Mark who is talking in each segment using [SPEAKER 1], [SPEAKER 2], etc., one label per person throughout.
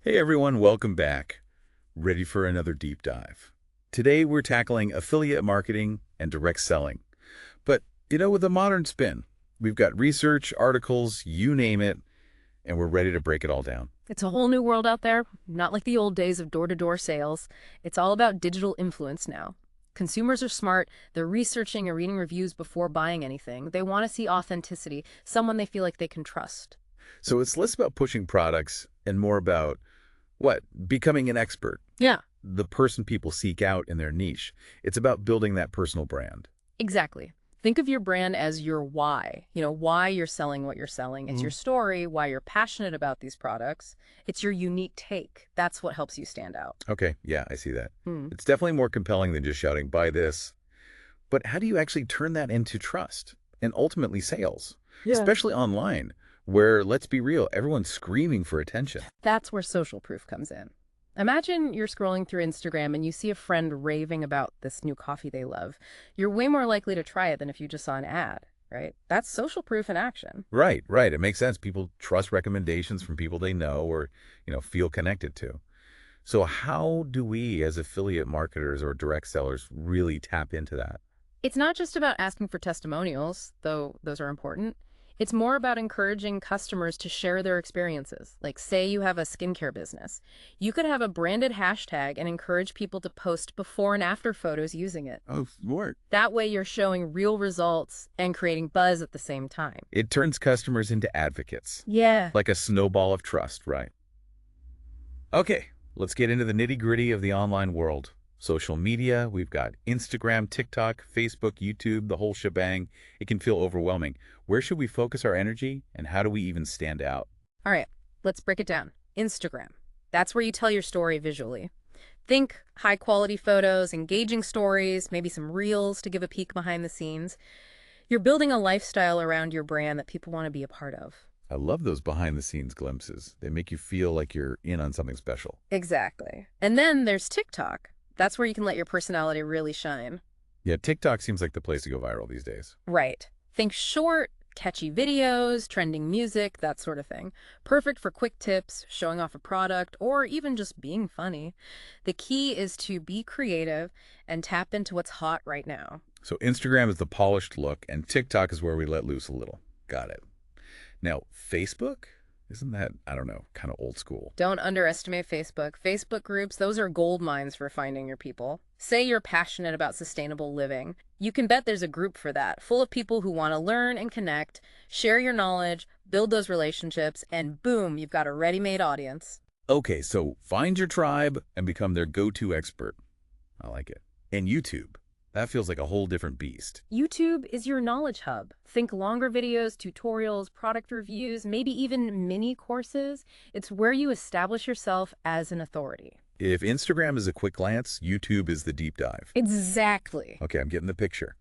[SPEAKER 1] Hey everyone, welcome back. Ready for another deep dive. Today we're tackling affiliate marketing and direct selling. But, with a modern spin. We've got research, articles, you name it, and we're ready to break it all down.
[SPEAKER 2] It's a whole new world out there, not like the old days of door-to-door sales. It's all about digital influence now. Consumers are smart. They're researching and reading reviews before buying anything. They want to see authenticity, someone they feel like they can trust.
[SPEAKER 1] So it's less about pushing products and more about, what, becoming an expert,
[SPEAKER 2] Yeah,
[SPEAKER 1] the person people seek out in their niche. It's about building that personal brand.
[SPEAKER 2] exactly. Think of your brand as your why. Why you're selling what you're selling. It's your story, why you're passionate about these products. It's your unique take. That's what helps you stand out.
[SPEAKER 1] Okay, yeah, I see that.
[SPEAKER 2] Hmm.
[SPEAKER 1] It's definitely more compelling than just shouting, buy this. But how do you actually turn that into trust and ultimately sales,
[SPEAKER 2] Yeah.
[SPEAKER 1] especially online, where, let's be real, everyone's screaming for attention?
[SPEAKER 2] That's where social proof comes in. Imagine you're scrolling through Instagram and you see a friend raving about this new coffee they love. You're way more likely to try it than if you just saw an ad, right? That's social proof in action.
[SPEAKER 1] Right, right. It makes sense. People trust recommendations from people they know or, feel connected to. So how do we as affiliate marketers or direct sellers really tap into that?
[SPEAKER 2] It's not just about asking for testimonials, though those are important. It's more about encouraging customers to share their experiences. Like, say you have a skincare business. You could have a branded hashtag and encourage people to post before and after photos using it.
[SPEAKER 1] Oh, smart.
[SPEAKER 2] That way, you're showing real results and creating buzz at the same time.
[SPEAKER 1] It turns customers into advocates,
[SPEAKER 2] Yeah.
[SPEAKER 1] like a snowball of trust, right? Okay, let's get into the nitty-gritty of the online world. Social media, we've got Instagram, TikTok, Facebook, YouTube, the whole shebang. It can feel overwhelming. Where should we focus our energy, and how do we even stand out?
[SPEAKER 2] All right, let's break it down. Instagram. That's where you tell your story visually. Think high quality photos, engaging stories, maybe some reels to give a peek behind the scenes. You're building a lifestyle around your brand that people want to be a part of.
[SPEAKER 1] I love those behind-the-scenes glimpses. They make you feel like you're in on something special.
[SPEAKER 2] Exactly. And then there's TikTok. That's where you can let your personality really shine.
[SPEAKER 1] Yeah, TikTok seems like the place to go viral these days.
[SPEAKER 2] Right. Think short, catchy videos, trending music, that sort of thing. Perfect for quick tips, showing off a product, or even just being funny. The key is to be creative and tap into what's hot right now.
[SPEAKER 1] So Instagram is the polished look, and TikTok is where we let loose a little. Got it. Now, Facebook? Isn't that, I don't know, kind of old school?
[SPEAKER 2] Don't underestimate Facebook. Facebook groups, those are gold mines for finding your people. Say you're passionate about sustainable living. You can bet there's a group for that, full of people who want to learn and connect, share your knowledge, build those relationships, and boom, you've got a ready-made audience.
[SPEAKER 1] Okay, so find your tribe and become their go-to expert. I like it. And YouTube. That feels like a whole different beast.
[SPEAKER 2] YouTube is your knowledge hub. Think longer videos, tutorials, product reviews, maybe even mini courses. It's where you establish yourself as an authority.
[SPEAKER 1] If Instagram is a quick glance, YouTube is the deep dive.
[SPEAKER 2] Exactly.
[SPEAKER 1] Okay, I'm getting the picture.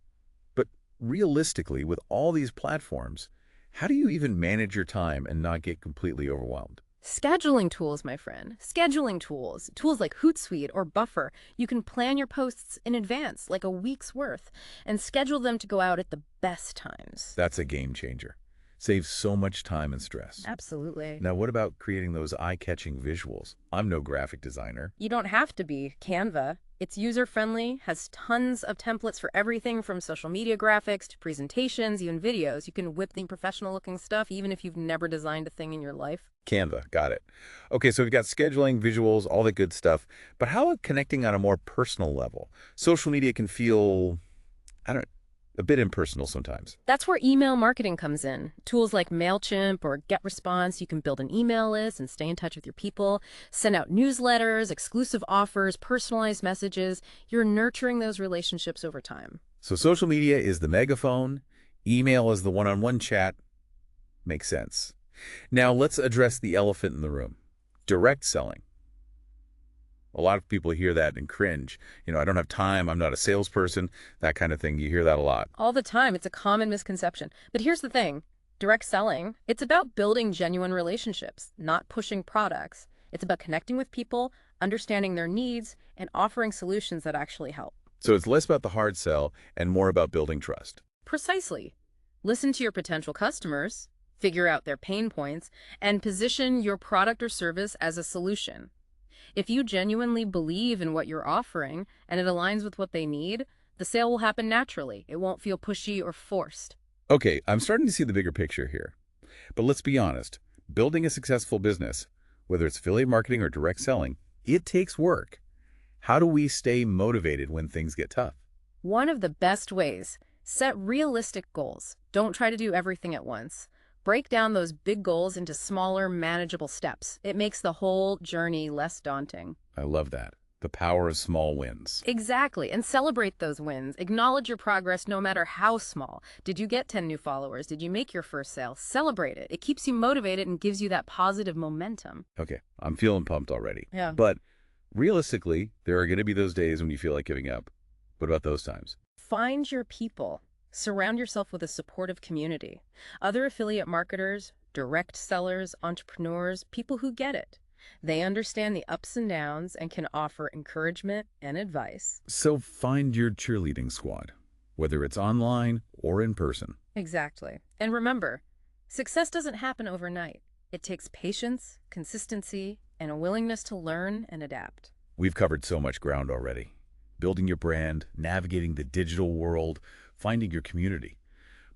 [SPEAKER 1] But realistically, with all these platforms, how do you even manage your time and not get completely overwhelmed?
[SPEAKER 2] Scheduling tools, my friend. Scheduling tools. Tools like Hootsuite or Buffer. You can plan your posts in advance, like a week's worth, and schedule them to go out at the best times.
[SPEAKER 1] That's a game changer. Saves so much time and stress.
[SPEAKER 2] Absolutely.
[SPEAKER 1] Now, what about creating those eye-catching visuals? I'm no graphic designer.
[SPEAKER 2] You don't have to be. Canva. It's user-friendly, has tons of templates for everything from social media graphics to presentations, even videos. You can whip the professional-looking stuff even if you've never designed a thing in your life.
[SPEAKER 1] Canva, got it. Okay, so we've got scheduling, visuals, all the good stuff. But how about connecting on a more personal level? Social media can feel, I don't a bit impersonal sometimes.
[SPEAKER 2] That's where email marketing comes in. Tools like MailChimp or GetResponse, you can build an email list and stay in touch with your people, send out newsletters, exclusive offers, personalized messages. You're nurturing those relationships over time.
[SPEAKER 1] So social media is the megaphone, email is the one-on-one chat. Makes sense. Now let's address the elephant in the room. Direct selling. A lot of people hear that and cringe. I don't have time, I'm not a salesperson, that kind of thing. You hear that a lot.
[SPEAKER 2] All the time, it's a common misconception. But here's the thing. Direct selling, it's about building genuine relationships, not pushing products. It's about connecting with people, understanding their needs, and offering solutions that actually help.
[SPEAKER 1] So it's less about the hard sell and more about building trust.
[SPEAKER 2] Precisely. Listen to your potential customers, figure out their pain points, and position your product or service as a solution. If you genuinely believe in what you're offering and it aligns with what they need, the sale will happen naturally. It won't feel pushy or forced.
[SPEAKER 1] Okay, I'm starting to see the bigger picture here. But let's be honest, building a successful business, whether it's affiliate marketing or direct selling, it takes work. How do we stay motivated when things get tough?
[SPEAKER 2] One of the best ways, set realistic goals. Don't try to do everything at once. Break down those big goals into smaller, manageable steps. It makes the whole journey less daunting.
[SPEAKER 1] I love that. The power of small wins.
[SPEAKER 2] Exactly, and celebrate those wins. Acknowledge your progress no matter how small. Did you get 10 new followers? Did you make your first sale? Celebrate it. It keeps you motivated and gives you that positive momentum.
[SPEAKER 1] Okay, I'm feeling pumped already.
[SPEAKER 2] Yeah.
[SPEAKER 1] But realistically, there are going to be those days when you feel like giving up. What about those times?
[SPEAKER 2] Find your people. Surround yourself with a supportive community. Other affiliate marketers, direct sellers, entrepreneurs, people who get it. They understand the ups and downs and can offer encouragement and advice.
[SPEAKER 1] So find your cheerleading squad, whether it's online or in person.
[SPEAKER 2] Exactly. And remember, success doesn't happen overnight. It takes patience, consistency, and a willingness to learn and adapt.
[SPEAKER 1] We've covered so much ground already. Building your brand, navigating the digital world, finding your community.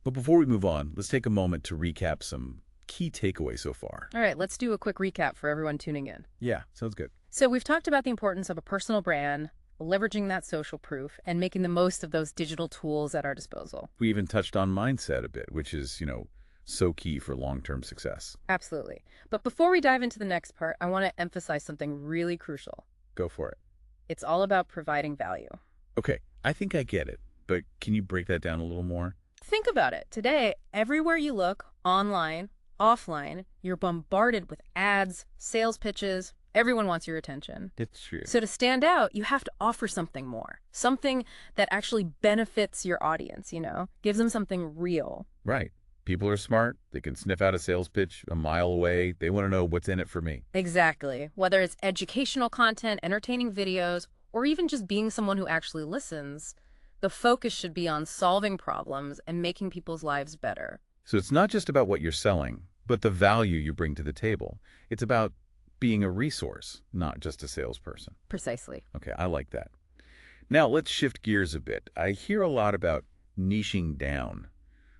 [SPEAKER 1] But before we move on, let's take a moment to recap some key takeaways so far.
[SPEAKER 2] All right, let's do a quick recap for everyone tuning in.
[SPEAKER 1] Yeah, sounds good.
[SPEAKER 2] So we've talked about the importance of a personal brand, leveraging that social proof, and making the most of those digital tools at our disposal.
[SPEAKER 1] We even touched on mindset a bit, which is, so key for long-term success.
[SPEAKER 2] Absolutely. But before we dive into the next part, I want to emphasize something really crucial.
[SPEAKER 1] Go for it.
[SPEAKER 2] It's all about providing value.
[SPEAKER 1] Okay, I think I get it, but can you break that down a little more?
[SPEAKER 2] Think about it. Today, everywhere you look, online, offline, you're bombarded with ads, sales pitches. Everyone wants your attention.
[SPEAKER 1] It's true.
[SPEAKER 2] So to stand out, you have to offer something more, something that actually benefits your audience, gives them something real.
[SPEAKER 1] Right. People are smart. They can sniff out a sales pitch a mile away. They want to know what's in it for me.
[SPEAKER 2] Exactly. Whether it's educational content, entertaining videos, or even just being someone who actually listens, the focus should be on solving problems and making people's lives better.
[SPEAKER 1] So it's not just about what you're selling, but the value you bring to the table. It's about being a resource, not just a salesperson.
[SPEAKER 2] Precisely.
[SPEAKER 1] Okay, I like that. Now let's shift gears a bit. I hear a lot about niching down.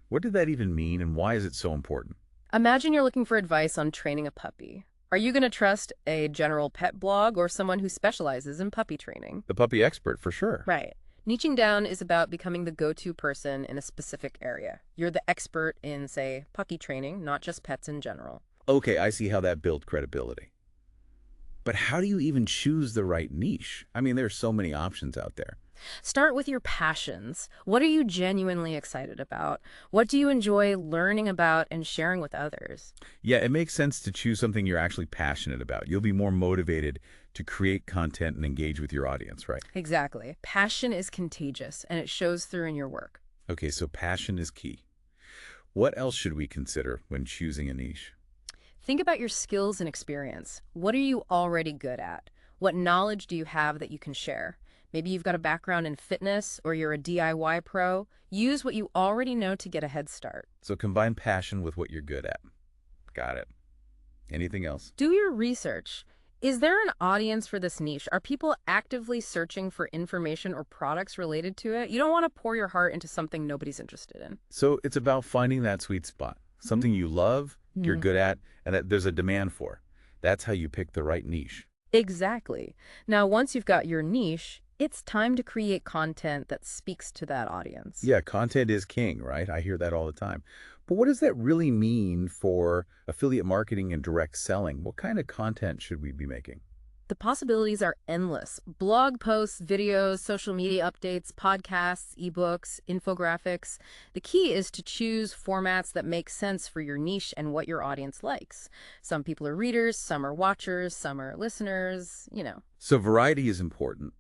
[SPEAKER 1] What did that even mean, and why is it so important?
[SPEAKER 2] Imagine you're looking for advice on training a puppy. Are you going to trust a general pet blog or someone who specializes in puppy training?
[SPEAKER 1] The puppy expert, for sure.
[SPEAKER 2] Right. Niching down is about becoming the go-to person in a specific area. You're the expert in, say, puppy training, not just pets in general.
[SPEAKER 1] Okay, I see how that builds credibility. But how do you even choose the right niche? I mean, there's so many options out there.
[SPEAKER 2] Start with your passions. What are you genuinely excited about? What do you enjoy learning about and sharing with others?
[SPEAKER 1] Yeah, it makes sense to choose something you're actually passionate about. You'll be more motivated to create content and engage with your audience, right?
[SPEAKER 2] Exactly. Passion is contagious, and it shows through in your work.
[SPEAKER 1] Okay, so passion is key. What else should we consider when choosing a niche?
[SPEAKER 2] Think about your skills and experience. What are you already good at? What knowledge do you have that you can share? Maybe you've got a background in fitness or you're a DIY pro. Use what you already know to get a head start.
[SPEAKER 1] So combine passion with what you're good at. Got it. Anything else?
[SPEAKER 2] Do your research. Is there an audience for this niche? Are people actively searching for information or products related to it? You don't want to pour your heart into something nobody's interested in.
[SPEAKER 1] So it's about finding that sweet spot, something you love, you're good at, and that there's a demand for. That's how you pick the right niche.
[SPEAKER 2] Exactly. Now, once you've got your niche, it's time to create content that speaks to that audience.
[SPEAKER 1] Yeah, content is king, right? I hear that all the time. But what does that really mean for affiliate marketing and direct selling? What kind of content should we be making?
[SPEAKER 2] The possibilities are endless. Blog posts, videos, social media updates, podcasts, ebooks, infographics. The key is to choose formats that make sense for your niche and what your audience likes. Some people are readers, some are watchers, some are listeners.
[SPEAKER 1] So variety is important.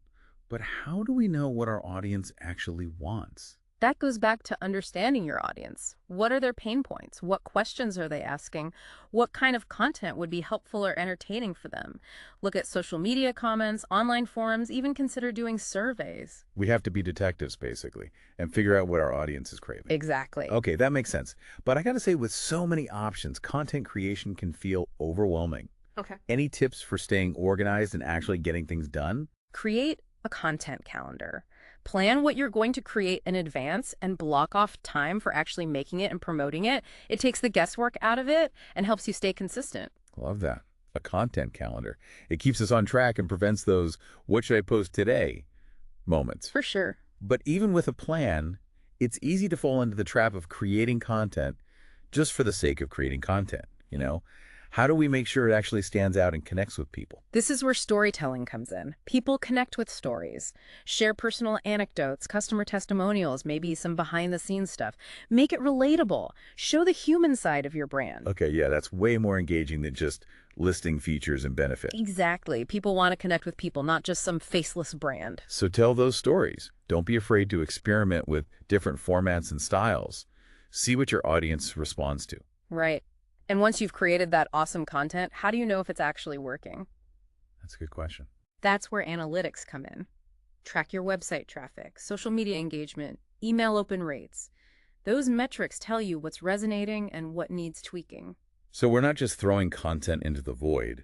[SPEAKER 1] But how do we know what our audience actually wants?
[SPEAKER 2] That goes back to understanding your audience. What are their pain points? What questions are they asking? What kind of content would be helpful or entertaining for them? Look at social media comments, online forums, even consider doing surveys.
[SPEAKER 1] We have to be detectives, basically, and figure out what our audience is craving.
[SPEAKER 2] Exactly.
[SPEAKER 1] Okay, that makes sense. But I gotta say, with so many options, content creation can feel overwhelming.
[SPEAKER 2] Okay.
[SPEAKER 1] Any tips for staying organized and actually getting things done?
[SPEAKER 2] Create a content calendar. Plan what you're going to create in advance and block off time for actually making it and promoting it. It takes the guesswork out of it and helps you stay consistent.
[SPEAKER 1] Love that. A content calendar. It keeps us on track and prevents those "what should I post today" moments.
[SPEAKER 2] For sure.
[SPEAKER 1] But even with a plan, it's easy to fall into the trap of creating content just for the sake of creating content, you know? How do we make sure it actually stands out and connects with people?
[SPEAKER 2] This is where storytelling comes in. People connect with stories. Share personal anecdotes, customer testimonials, maybe some behind-the-scenes stuff. Make it relatable. Show the human side of your brand.
[SPEAKER 1] Okay, yeah, that's way more engaging than just listing features and benefits.
[SPEAKER 2] Exactly. People want to connect with people, not just some faceless brand.
[SPEAKER 1] So tell those stories. Don't be afraid to experiment with different formats and styles. See what your audience responds to.
[SPEAKER 2] Right. And once you've created that awesome content, how do you know if it's actually working?
[SPEAKER 1] That's a good question.
[SPEAKER 2] That's where analytics come in. Track your website traffic, social media engagement, email open rates. Those metrics tell you what's resonating and what needs tweaking.
[SPEAKER 1] So we're not just throwing content into the void.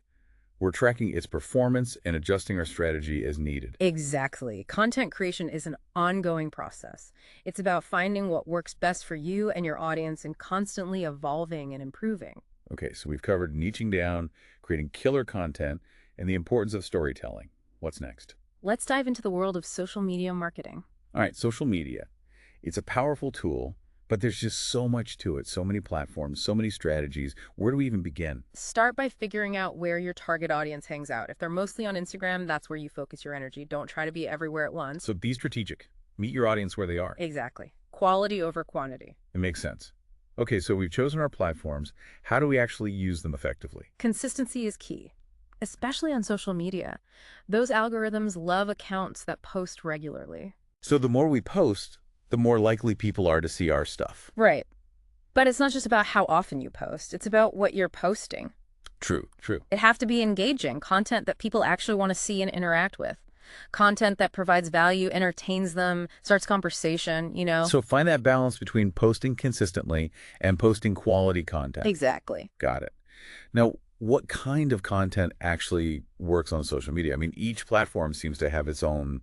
[SPEAKER 1] We're tracking its performance and adjusting our strategy as needed.
[SPEAKER 2] Exactly. Content creation is an ongoing process. It's about finding what works best for you and your audience and constantly evolving and improving.
[SPEAKER 1] Okay, so we've covered niching down, creating killer content, and the importance of storytelling. What's next?
[SPEAKER 2] Let's dive into the world of social media marketing.
[SPEAKER 1] All right, social media. It's a powerful tool, but there's just so much to it, so many platforms, so many strategies. Where do we even begin?
[SPEAKER 2] Start by figuring out where your target audience hangs out. If they're mostly on Instagram, that's where you focus your energy. Don't try to be everywhere at once.
[SPEAKER 1] So be strategic. Meet your audience where they are.
[SPEAKER 2] Exactly. Quality over quantity.
[SPEAKER 1] It makes sense. Okay, so we've chosen our platforms. How do we actually use them effectively?
[SPEAKER 2] Consistency is key, especially on social media. Those algorithms love accounts that post regularly.
[SPEAKER 1] So the more we post, the more likely people are to see our stuff.
[SPEAKER 2] Right. But it's not just about how often you post. It's about what you're posting.
[SPEAKER 1] True, true.
[SPEAKER 2] It has to be engaging, content that people actually want to see and interact with. Content that provides value, entertains them, starts conversation, you know?
[SPEAKER 1] So find that balance between posting consistently and posting quality content.
[SPEAKER 2] Exactly.
[SPEAKER 1] Got it. Now, what kind of content actually works on social media? I mean, each platform seems to have its own,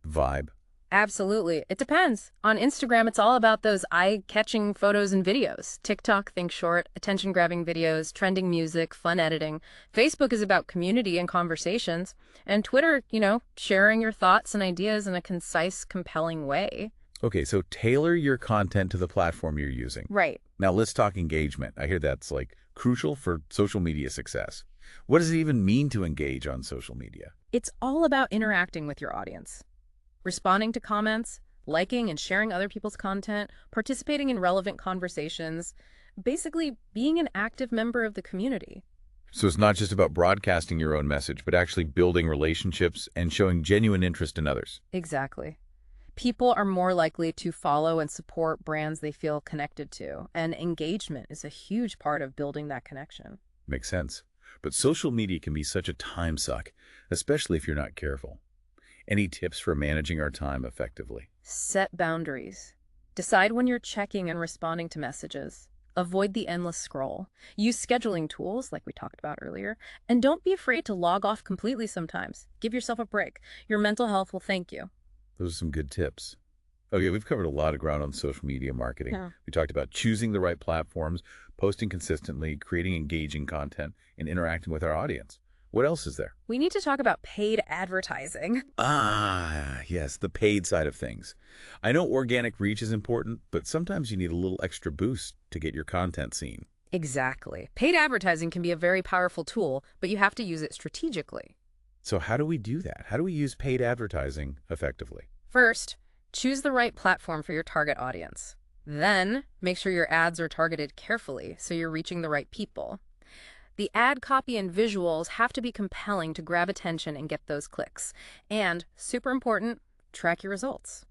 [SPEAKER 1] vibe.
[SPEAKER 2] Absolutely. It depends. On Instagram, it's all about those eye-catching photos and videos. TikTok, think short, attention-grabbing videos, trending music, fun editing. Facebook is about community and conversations. And Twitter, sharing your thoughts and ideas in a concise, compelling way.
[SPEAKER 1] Okay, so tailor your content to the platform you're using.
[SPEAKER 2] Right.
[SPEAKER 1] Now, let's talk engagement. I hear that's, crucial for social media success. What does it even mean to engage on social media?
[SPEAKER 2] It's all about interacting with your audience. Responding to comments, liking and sharing other people's content, participating in relevant conversations, basically being an active member of the community.
[SPEAKER 1] So it's not just about broadcasting your own message, but actually building relationships and showing genuine interest in others.
[SPEAKER 2] Exactly. People are more likely to follow and support brands they feel connected to, and engagement is a huge part of building that connection.
[SPEAKER 1] Makes sense. But social media can be such a time suck, especially if you're not careful. Any tips for managing our time effectively?
[SPEAKER 2] Set boundaries. Decide when you're checking and responding to messages. Avoid the endless scroll. Use scheduling tools, like we talked about earlier. And don't be afraid to log off completely sometimes. Give yourself a break. Your mental health will thank you.
[SPEAKER 1] Those are some good tips. Okay, we've covered a lot of ground on social media marketing.
[SPEAKER 2] Yeah.
[SPEAKER 1] We talked about choosing the right platforms, posting consistently, creating engaging content, and interacting with our audience. What else is there?
[SPEAKER 2] We need to talk about paid advertising.
[SPEAKER 1] Yes, the paid side of things. I know organic reach is important, but sometimes you need a little extra boost to get your content seen.
[SPEAKER 2] Exactly. Paid advertising can be a very powerful tool, but you have to use it strategically.
[SPEAKER 1] So how do we do that? How do we use paid advertising effectively?
[SPEAKER 2] First, choose the right platform for your target audience. Then, make sure your ads are targeted carefully so you're reaching the right people. The ad copy and visuals have to be compelling to grab attention and get those clicks. And, super important, track your results.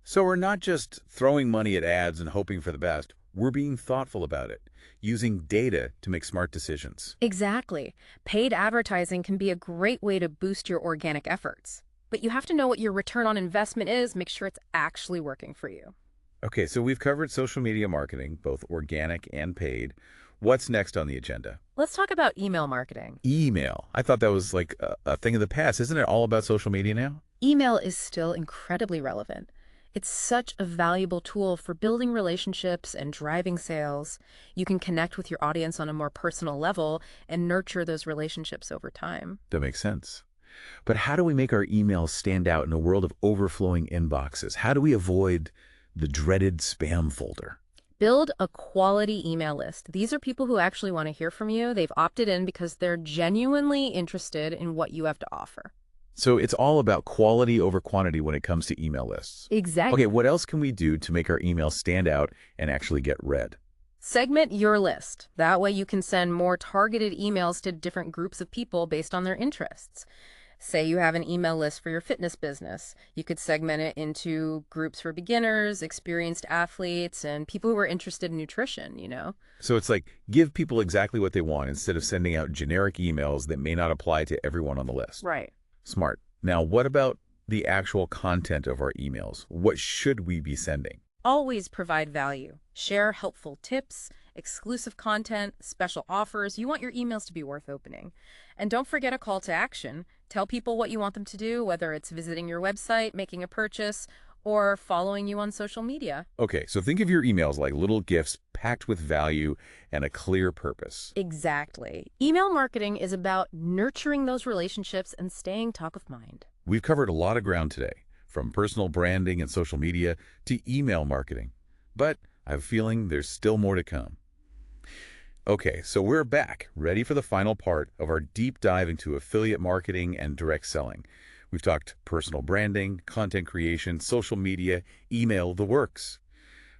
[SPEAKER 1] So we're not just throwing money at ads and hoping for the best. We're being thoughtful about it, using data to make smart decisions.
[SPEAKER 2] Exactly. Paid advertising can be a great way to boost your organic efforts. But you have to know what your return on investment is, make sure it's actually working for you.
[SPEAKER 1] Okay, so we've covered social media marketing, both organic and paid. What's next on the agenda?
[SPEAKER 2] Let's talk about email marketing.
[SPEAKER 1] Email. I thought that was like a thing of the past. Isn't it all about social media now?
[SPEAKER 2] Email is still incredibly relevant. It's such a valuable tool for building relationships and driving sales. You can connect with your audience on a more personal level and nurture those relationships over time.
[SPEAKER 1] That makes sense. But how do we make our emails stand out in a world of overflowing inboxes? How do we avoid the dreaded spam folder?
[SPEAKER 2] Build a quality email list. These are people who actually want to hear from you. They've opted in because they're genuinely interested in what you have to offer.
[SPEAKER 1] So it's all about quality over quantity when it comes to email lists.
[SPEAKER 2] Exactly.
[SPEAKER 1] Okay, what else can we do to make our emails stand out and actually get read?
[SPEAKER 2] Segment your list. That way you can send more targeted emails to different groups of people based on their interests. Say you have an email list for your fitness business. You could segment it into groups for beginners, experienced athletes, and people who are interested in nutrition.
[SPEAKER 1] So it's like give people exactly what they want instead of sending out generic emails that may not apply to everyone on the list.
[SPEAKER 2] Right.
[SPEAKER 1] Smart. Now, what about the actual content of our emails? What should we be sending?
[SPEAKER 2] Always provide value. Share helpful tips, exclusive content, special offers. You want your emails to be worth opening. And don't forget a call to action. Tell people what you want them to do, whether it's visiting your website, making a purchase, or following you on social media.
[SPEAKER 1] Okay, so think of your emails like little gifts packed with value and a clear purpose.
[SPEAKER 2] Exactly. Email marketing is about nurturing those relationships and staying top of mind.
[SPEAKER 1] We've covered a lot of ground today, from personal branding and social media to email marketing. But I have a feeling there's still more to come. Okay, so we're back, ready for the final part of our deep dive into affiliate marketing and direct selling. We've talked personal branding, content creation, social media, email, the works.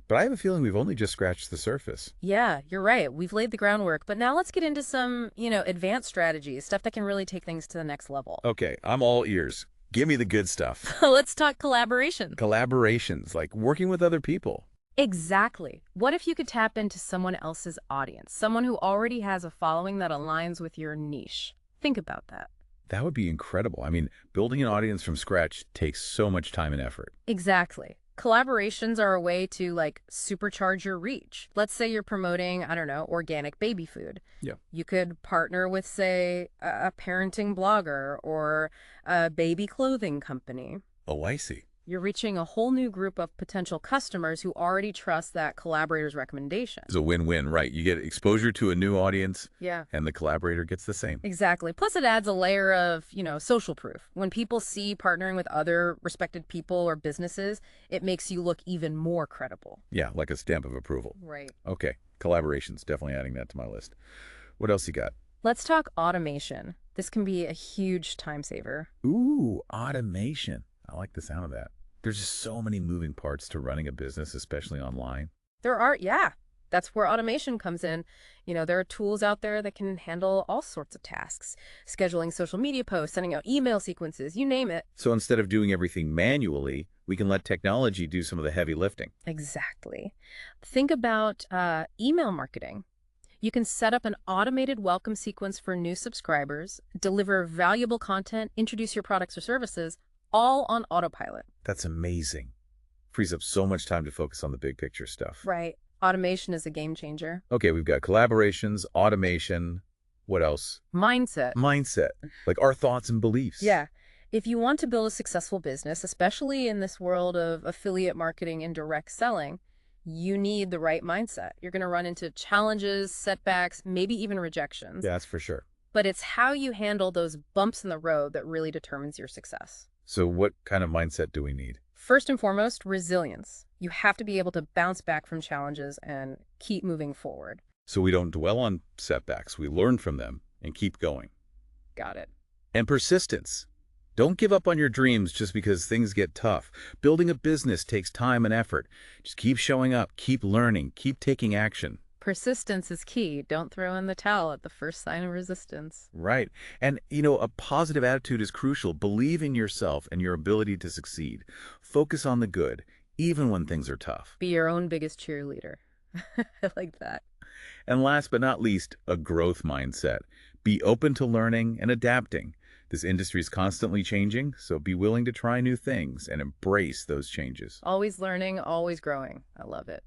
[SPEAKER 1] But I have a feeling we've only just scratched the surface.
[SPEAKER 2] Yeah, you're right. We've laid the groundwork, but now let's get into some, advanced strategies, stuff that can really take things to the next level.
[SPEAKER 1] Okay, I'm all ears. Give me the good stuff.
[SPEAKER 2] Let's talk collaboration.
[SPEAKER 1] Collaborations, like working with other people.
[SPEAKER 2] Exactly. What if you could tap into someone else's audience, someone who already has a following that aligns with your niche? Think about that.
[SPEAKER 1] That would be incredible. I mean, building an audience from scratch takes so much time and effort.
[SPEAKER 2] Exactly. Collaborations are a way to supercharge your reach. Let's say you're promoting, I don't know, organic baby food.
[SPEAKER 1] Yeah.
[SPEAKER 2] You could partner with, say, a parenting blogger or a baby clothing company.
[SPEAKER 1] Oh, I see.
[SPEAKER 2] You're reaching a whole new group of potential customers who already trust that collaborator's recommendation.
[SPEAKER 1] It's a win-win, right? You get exposure to a new audience,
[SPEAKER 2] Yeah.
[SPEAKER 1] and the collaborator gets the same.
[SPEAKER 2] Exactly. Plus, it adds a layer of, social proof. When people see partnering with other respected people or businesses, it makes you look even more credible.
[SPEAKER 1] Yeah, like a stamp of approval.
[SPEAKER 2] Right.
[SPEAKER 1] Okay, collaborations, definitely adding that to my list. What else you got?
[SPEAKER 2] Let's talk automation. This can be a huge time saver.
[SPEAKER 1] Ooh, automation. I like the sound of that. There's just so many moving parts to running a business, especially online.
[SPEAKER 2] Yeah. That's where automation comes in. There are tools out there that can handle all sorts of tasks. Scheduling social media posts, sending out email sequences, you name it.
[SPEAKER 1] So instead of doing everything manually, we can let technology do some of the heavy lifting.
[SPEAKER 2] Exactly. Think about email marketing. You can set up an automated welcome sequence for new subscribers, deliver valuable content, introduce your products or services, all on autopilot.
[SPEAKER 1] That's amazing. Frees up so much time to focus on the big picture stuff.
[SPEAKER 2] Right. Automation is a game changer.
[SPEAKER 1] Okay, we've got collaborations, automation. What else?
[SPEAKER 2] Mindset.
[SPEAKER 1] Mindset, like our thoughts and beliefs.
[SPEAKER 2] Yeah. If you want to build a successful business, especially in this world of affiliate marketing and direct selling, you need the right mindset. You're going to run into challenges, setbacks, maybe even rejections.
[SPEAKER 1] Yeah, that's for sure.
[SPEAKER 2] But it's how you handle those bumps in the road that really determines your success.
[SPEAKER 1] So what kind of mindset do we need?
[SPEAKER 2] First and foremost, resilience. You have to be able to bounce back from challenges and keep moving forward.
[SPEAKER 1] So we don't dwell on setbacks. We learn from them and keep going.
[SPEAKER 2] Got it.
[SPEAKER 1] And persistence. Don't give up on your dreams just because things get tough. Building a business takes time and effort. Just keep showing up, keep learning, keep taking action.
[SPEAKER 2] Persistence is key. Don't throw in the towel at the first sign of resistance.
[SPEAKER 1] Right. And, a positive attitude is crucial. Believe in yourself and your ability to succeed. Focus on the good, even when things are tough.
[SPEAKER 2] Be your own biggest cheerleader. I like that.
[SPEAKER 1] And last but not least, a growth mindset. Be open to learning and adapting. This industry is constantly changing, so be willing to try new things and embrace those changes.
[SPEAKER 2] Always learning, always growing. I love it.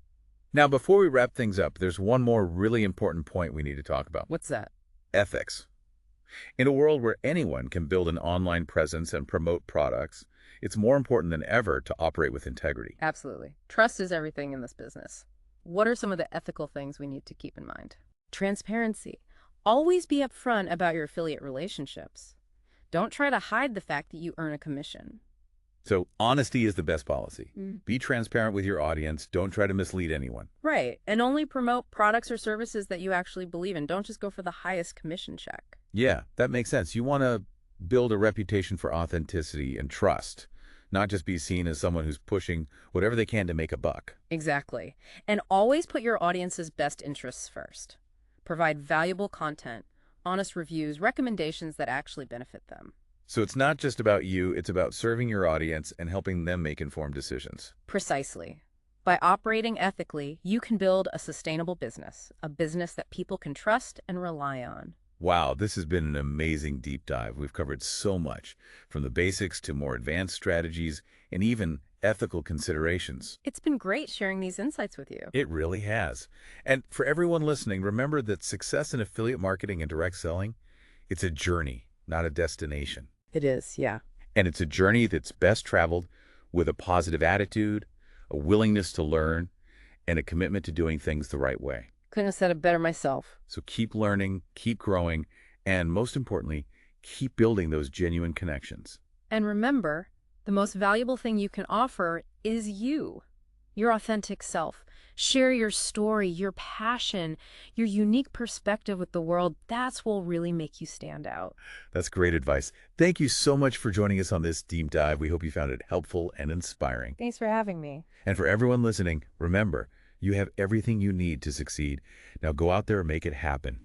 [SPEAKER 1] Now, before we wrap things up, there's one more really important point we need to talk about.
[SPEAKER 2] What's that?
[SPEAKER 1] Ethics. In a world where anyone can build an online presence and promote products, it's more important than ever to operate with integrity.
[SPEAKER 2] Absolutely. Trust is everything in this business. What are some of the ethical things we need to keep in mind? Transparency. Always be upfront about your affiliate relationships. Don't try to hide the fact that you earn a commission.
[SPEAKER 1] So honesty is the best policy.
[SPEAKER 2] Mm.
[SPEAKER 1] Be transparent with your audience. Don't try to mislead anyone.
[SPEAKER 2] Right. And only promote products or services that you actually believe in. Don't just go for the highest commission check.
[SPEAKER 1] Yeah, that makes sense. You want to build a reputation for authenticity and trust, not just be seen as someone who's pushing whatever they can to make a buck.
[SPEAKER 2] Exactly. And always put your audience's best interests first. Provide valuable content, honest reviews, recommendations that actually benefit them.
[SPEAKER 1] So it's not just about you, it's about serving your audience and helping them make informed decisions.
[SPEAKER 2] Precisely. By operating ethically, you can build a sustainable business, a business that people can trust and rely on.
[SPEAKER 1] Wow, this has been an amazing deep dive. We've covered so much, from the basics to more advanced strategies and even ethical considerations.
[SPEAKER 2] It's been great sharing these insights with you.
[SPEAKER 1] It really has. And for everyone listening, remember that success in affiliate marketing and direct selling, it's a journey, not a destination.
[SPEAKER 2] It is, yeah.
[SPEAKER 1] And it's a journey that's best traveled with a positive attitude, a willingness to learn, and a commitment to doing things the right way.
[SPEAKER 2] Couldn't have said it better myself.
[SPEAKER 1] So keep learning, keep growing, and most importantly, keep building those genuine connections.
[SPEAKER 2] And remember, the most valuable thing you can offer is you, your authentic self. Share your story, your passion, your unique perspective with the world. That's what will really make you stand out.
[SPEAKER 1] That's great advice. Thank you so much for joining us on this deep dive. We hope you found it helpful and inspiring.
[SPEAKER 2] Thanks for having me.
[SPEAKER 1] And for everyone listening, remember, you have everything you need to succeed. Now go out there and make it happen.